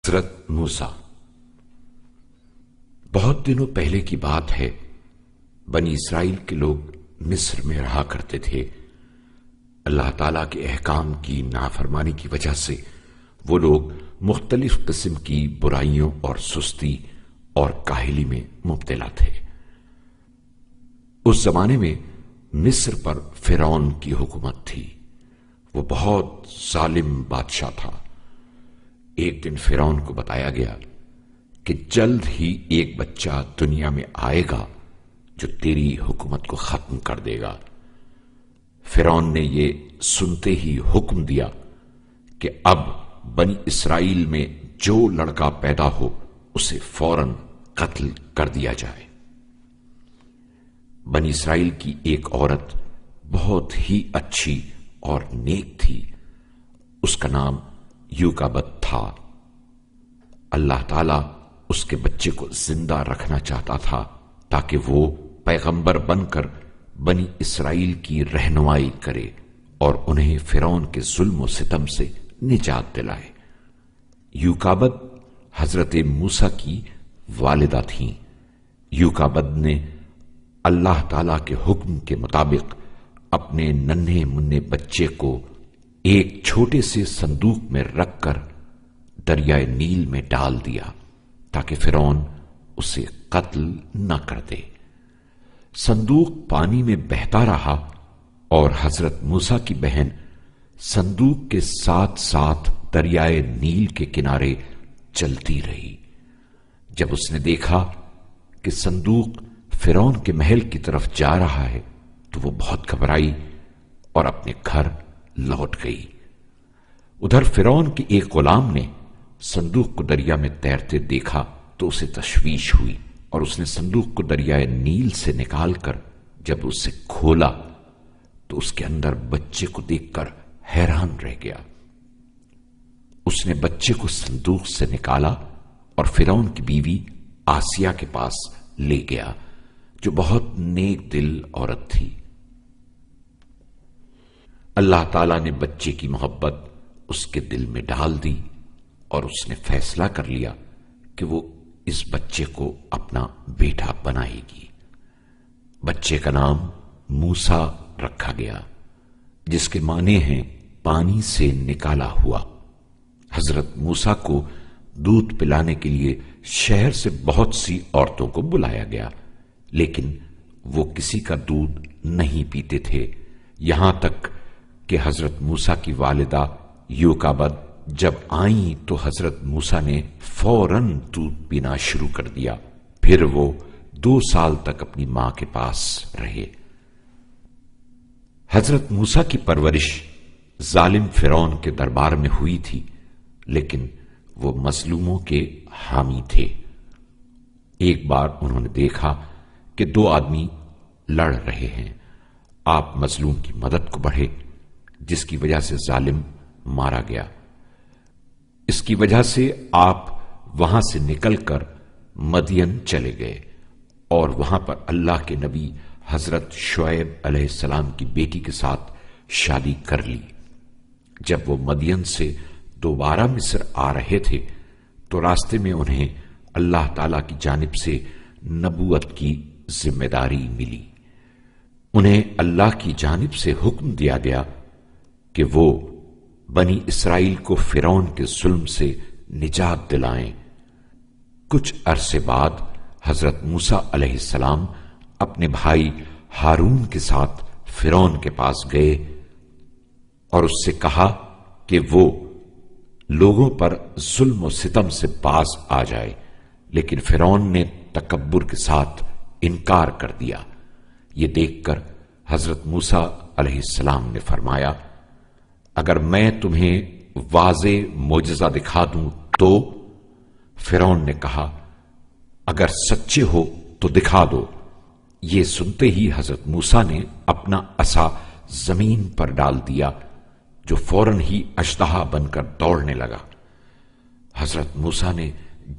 حضرت موسیٰ۔ بہت دنوں پہلے کی بات ہے، بنی اسرائیل کے لوگ مصر میں رہا کرتے تھے۔ اللہ تعالیٰ کے احکام کی نافرمانی کی وجہ سے وہ لوگ مختلف قسم کی برائیوں اور سستی اور کاہلی میں مبتلا تھے۔ اس زمانے میں مصر پر فرعون کی حکومت تھی۔ وہ بہت ظالم بادشاہ تھا۔ ایک دن فرعون کو بتایا گیا کہ جلد ہی ایک بچہ دنیا میں آئے گا جو تیری حکومت کو ختم کر دے گا۔ فرعون نے یہ سنتے ہی حکم دیا کہ اب بنی اسرائیل میں جو لڑکا پیدا ہو اسے فوراً قتل کر دیا جائے۔ بنی اسرائیل کی ایک عورت بہت ہی اچھی اور نیک تھی۔ اس کا نام یوکابد تھا۔ اللہ تعالیٰ اس کے بچے کو زندہ رکھنا چاہتا تھا تاکہ وہ پیغمبر بن کر بنی اسرائیل کی رہنمائی کرے اور انہیں فرعون کے ظلم و ستم سے نجات دلائے۔ یوکابد حضرت موسیٰ کی والدہ تھیں۔ یوکابد نے اللہ تعالیٰ کے حکم کے مطابق اپنے ننھے منھے بچے کو ایک چھوٹے سے صندوق میں رکھ کر دریائے نیل میں ڈال دیا تاکہ فرعون اسے قتل نہ کر دے۔ صندوق پانی میں بہتا رہا اور حضرت موسیٰ کی بہن صندوق کے ساتھ ساتھ دریائے نیل کے کنارے چلتی رہی۔ جب اس نے دیکھا کہ صندوق فرعون کے محل کی طرف جا رہا ہے تو وہ بہت گھبرائی اور اپنے گھر لوٹ گئی۔ ادھر فرعون کے ایک غلام نے صندوق کو دریا میں تیرتے دیکھا تو اسے تشویش ہوئی اور اس نے صندوق کو دریائے نیل سے نکال کر جب اسے کھولا تو اس کے اندر بچے کو دیکھ کر حیران رہ گیا۔ اس نے بچے کو صندوق سے نکالا اور فرعون کی بیوی آسیہ کے پاس لے گیا جو بہت نیک دل عورت تھی۔ اللہ تعالیٰ نے بچے کی محبت اس کے دل میں ڈال دی اور اس نے فیصلہ کر لیا کہ وہ اس بچے کو اپنا بیٹا بنائے گی۔ بچے کا نام موسیٰ رکھا گیا جس کے معنی ہیں پانی سے نکالا ہوا۔ حضرت موسیٰ کو دودھ پلانے کے لیے شہر سے بہت سی عورتوں کو بلایا گیا، لیکن وہ کسی کا دودھ نہیں پیتے تھے، یہاں تک کہ حضرت موسیٰ کی والدہ یوکابد جب آئیں تو حضرت موسیٰ نے فوراً دودھ پینا شروع کر دیا۔ پھر وہ 2 سال تک اپنی ماں کے پاس رہے۔ حضرت موسیٰ کی پرورش ظالم فرعون کے دربار میں ہوئی تھی، لیکن وہ مظلوموں کے حامی تھے۔ ایک بار انہوں نے دیکھا کہ 2 آدمی لڑ رہے ہیں۔ آپ مظلوم کی مدد کو بڑھے جس کی وجہ سے ظالم مارا گیا۔ اس کی وجہ سے آپ وہاں سے نکل کر مدین چلے گئے اور وہاں پر اللہ کے نبی حضرت شعیب علیہ السلام کی بیٹی کے ساتھ شادی کر لی۔ جب وہ مدین سے دوبارہ مصر آ رہے تھے تو راستے میں انہیں اللہ تعالی کی جانب سے نبوت کی ذمہ داری ملی۔ انہیں اللہ کی جانب سے حکم دیا گیا کہ وہ بنی اسرائیل کو فرعون کے ظلم سے نجات دلائیں۔ کچھ عرصے بعد حضرت موسیٰ علیہ السلام اپنے بھائی ہارون کے ساتھ فرعون کے پاس گئے اور اس سے کہا کہ وہ لوگوں پر ظلم و ستم سے باز آ جائے، لیکن فرعون نے تکبر کے ساتھ انکار کر دیا۔ یہ دیکھ کر حضرت موسیٰ علیہ السلام نے فرمایا، اگر میں تمہیں واضح معجزہ دکھا دوں تو؟ فرعون نے کہا، اگر سچے ہو تو دکھا دو۔ یہ سنتے ہی حضرت موسیٰ نے اپنا عصا زمین پر ڈال دیا جو فوراً ہی اژدہا بن کر دوڑنے لگا۔ حضرت موسیٰ نے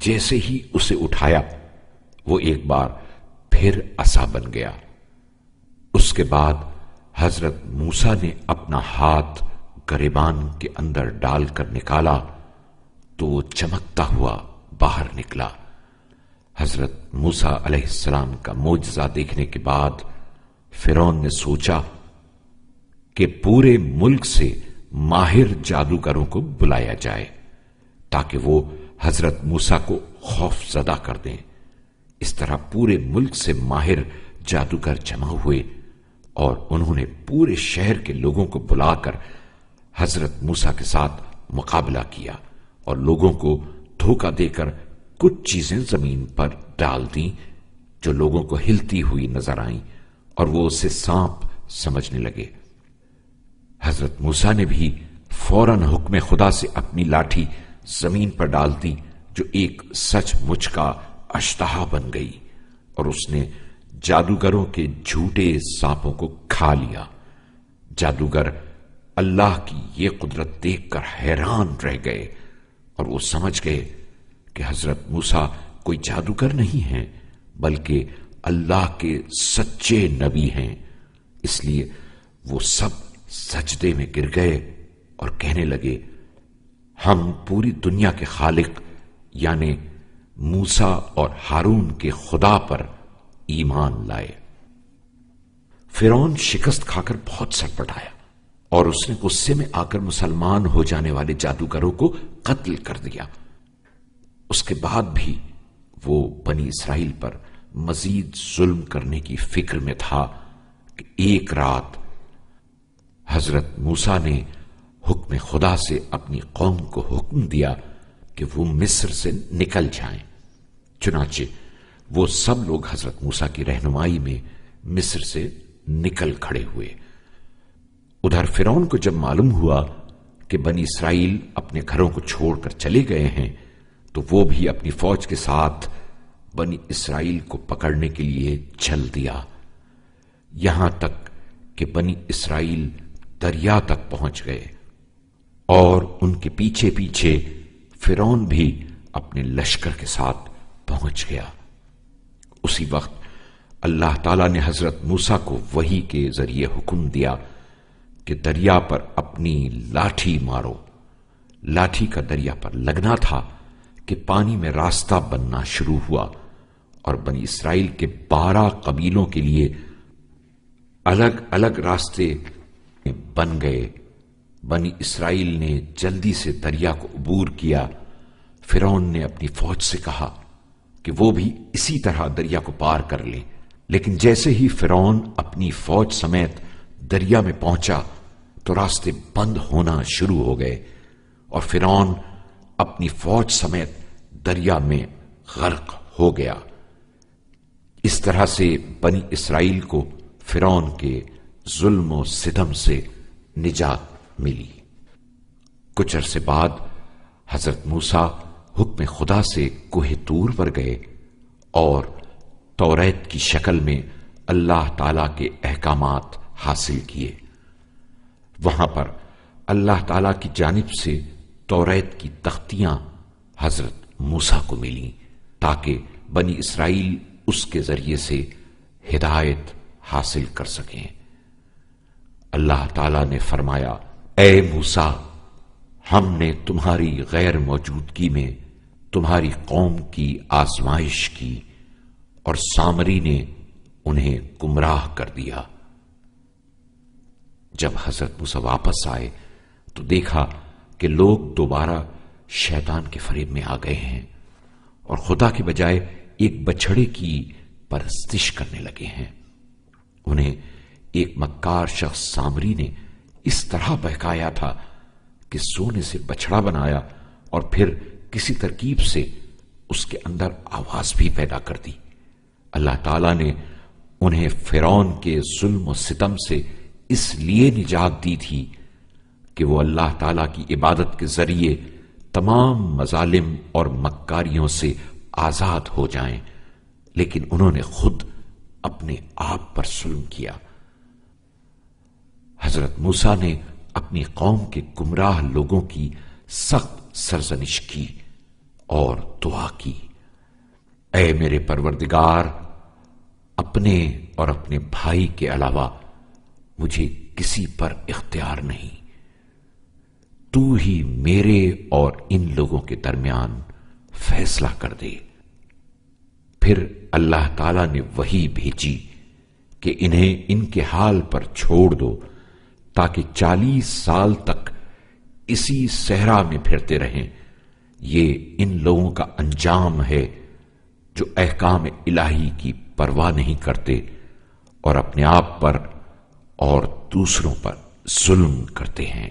جیسے ہی اسے اٹھایا وہ ایک بار پھر عصا بن گیا۔ اس کے بعد حضرت موسیٰ نے اپنا ہاتھ گریبان کے اندر ڈال کر نکالا تو وہ چمکتا ہوا باہر نکلا۔ حضرت موسیٰ علیہ السلام کا معجزہ دیکھنے کے بعد فرعون نے سوچا کہ پورے ملک سے ماہر جادوگروں کو بلایا جائے تاکہ وہ حضرت موسیٰ کو خوف زدہ کر دیں۔ اس طرح پورے ملک سے ماہر جادوگر جمع ہوئے اور انہوں نے پورے شہر کے لوگوں کو بلا کر حضرت موسیٰ کے ساتھ مقابلہ کیا اور لوگوں کو دھوکہ دے کر کچھ چیزیں زمین پر ڈال دیں جو لوگوں کو ہلتی ہوئی نظر آئیں اور وہ اسے سانپ سمجھنے لگے۔ حضرت موسیٰ نے بھی فوراً حکم خدا سے اپنی لاٹھی زمین پر ڈال دی جو ایک سچ مچ کا اشتہا بن گئی اور اس نے جادوگروں کے جھوٹے سانپوں کو کھا لیا۔ جادوگر اللہ کی یہ قدرت دیکھ کر حیران رہ گئے اور وہ سمجھ گئے کہ حضرت موسیٰ کوئی جادوگر نہیں ہیں بلکہ اللہ کے سچے نبی ہیں۔ اس لیے وہ سب سجدے میں گر گئے اور کہنے لگے، ہم پوری دنیا کے خالق یعنی موسیٰ اور ہارون کے خدا پر ایمان لائے۔ فرعون شکست کھا کر بہت سڑپٹایا اور اس نے غصے میں آ کر مسلمان ہو جانے والے جادوگروں کو قتل کر دیا۔ اس کے بعد بھی وہ بنی اسرائیل پر مزید ظلم کرنے کی فکر میں تھا کہ ایک رات حضرت موسیٰ نے حکم خدا سے اپنی قوم کو حکم دیا کہ وہ مصر سے نکل جائیں۔ چنانچہ وہ سب لوگ حضرت موسیٰ کی رہنمائی میں مصر سے نکل کھڑے ہوئے۔ ادھر فرعون کو جب معلوم ہوا کہ بنی اسرائیل اپنے گھروں کو چھوڑ کر چلے گئے ہیں تو وہ بھی اپنی فوج کے ساتھ بنی اسرائیل کو پکڑنے کے لیے چل دیا، یہاں تک کہ بنی اسرائیل دریا تک پہنچ گئے اور ان کے پیچھے پیچھے فرعون بھی اپنے لشکر کے ساتھ پہنچ گیا۔ اسی وقت اللہ تعالیٰ نے حضرت موسیٰ کو وحی کے ذریعے حکم دیا کہ دریا پر اپنی لاٹھی مارو۔ لاٹھی کا دریا پر لگنا تھا کہ پانی میں راستہ بننا شروع ہوا اور بنی اسرائیل کے 12 قبیلوں کے لیے الگ الگ راستے بن گئے۔ بنی اسرائیل نے جلدی سے دریا کو عبور کیا۔ فرعون نے اپنی فوج سے کہا کہ وہ بھی اسی طرح دریا کو پار کر لیں، لیکن جیسے ہی فرعون اپنی فوج سمیت دریا میں پہنچا تو راستے بند ہونا شروع ہو گئے اور فرعون اپنی فوج سمیت دریا میں غرق ہو گیا۔ اس طرح سے بنی اسرائیل کو فرعون کے ظلم و ستم سے نجات ملی۔ کچھ عرصے بعد حضرت موسیٰ حکم خدا سے کوہ طور پر گئے اور توریت کی شکل میں اللہ تعالی کے احکامات حاصل کیے۔ وہاں پر اللہ تعالی کی جانب سے توریت کی تختیاں حضرت موسیٰ کو ملیں تاکہ بنی اسرائیل اس کے ذریعے سے ہدایت حاصل کر سکیں۔ اللہ تعالی نے فرمایا، اے موسیٰ، ہم نے تمہاری غیر موجودگی میں تمہاری قوم کی آزمائش کی اور سامری نے انہیں گمراہ کر دیا۔ جب حضرت موسیٰ واپس آئے تو دیکھا کہ لوگ دوبارہ شیطان کے فریب میں آ گئے ہیں اور خدا کے بجائے ایک بچھڑے کی پرستش کرنے لگے ہیں۔ انہیں ایک مکار شخص سامری نے اس طرح بہکایا تھا کہ سونے سے بچھڑا بنایا اور پھر کسی ترکیب سے اس کے اندر آواز بھی پیدا کر دی۔ اللہ تعالیٰ نے انہیں فرعون کے ظلم و ستم سے اس لیے نجات دی تھی کہ وہ اللہ تعالیٰ کی عبادت کے ذریعے تمام مظالم اور مکاریوں سے آزاد ہو جائیں، لیکن انہوں نے خود اپنے آپ پر ظلم کیا۔ حضرت موسیٰ نے اپنی قوم کے گمراہ لوگوں کی سخت سرزنش کی اور دعا کی، اے میرے پروردگار، اپنے اور اپنے بھائی کے علاوہ مجھے کسی پر اختیار نہیں، تو ہی میرے اور ان لوگوں کے درمیان فیصلہ کر دے۔ پھر اللہ تعالی نے وحی بھیجی کہ انہیں ان کے حال پر چھوڑ دو تاکہ 40 سال تک اسی صحرا میں پھرتے رہیں۔ یہ ان لوگوں کا انجام ہے جو احکام الہی کی پرواہ نہیں کرتے اور اپنے آپ پر اور دوسروں پر ظلم کرتے ہیں۔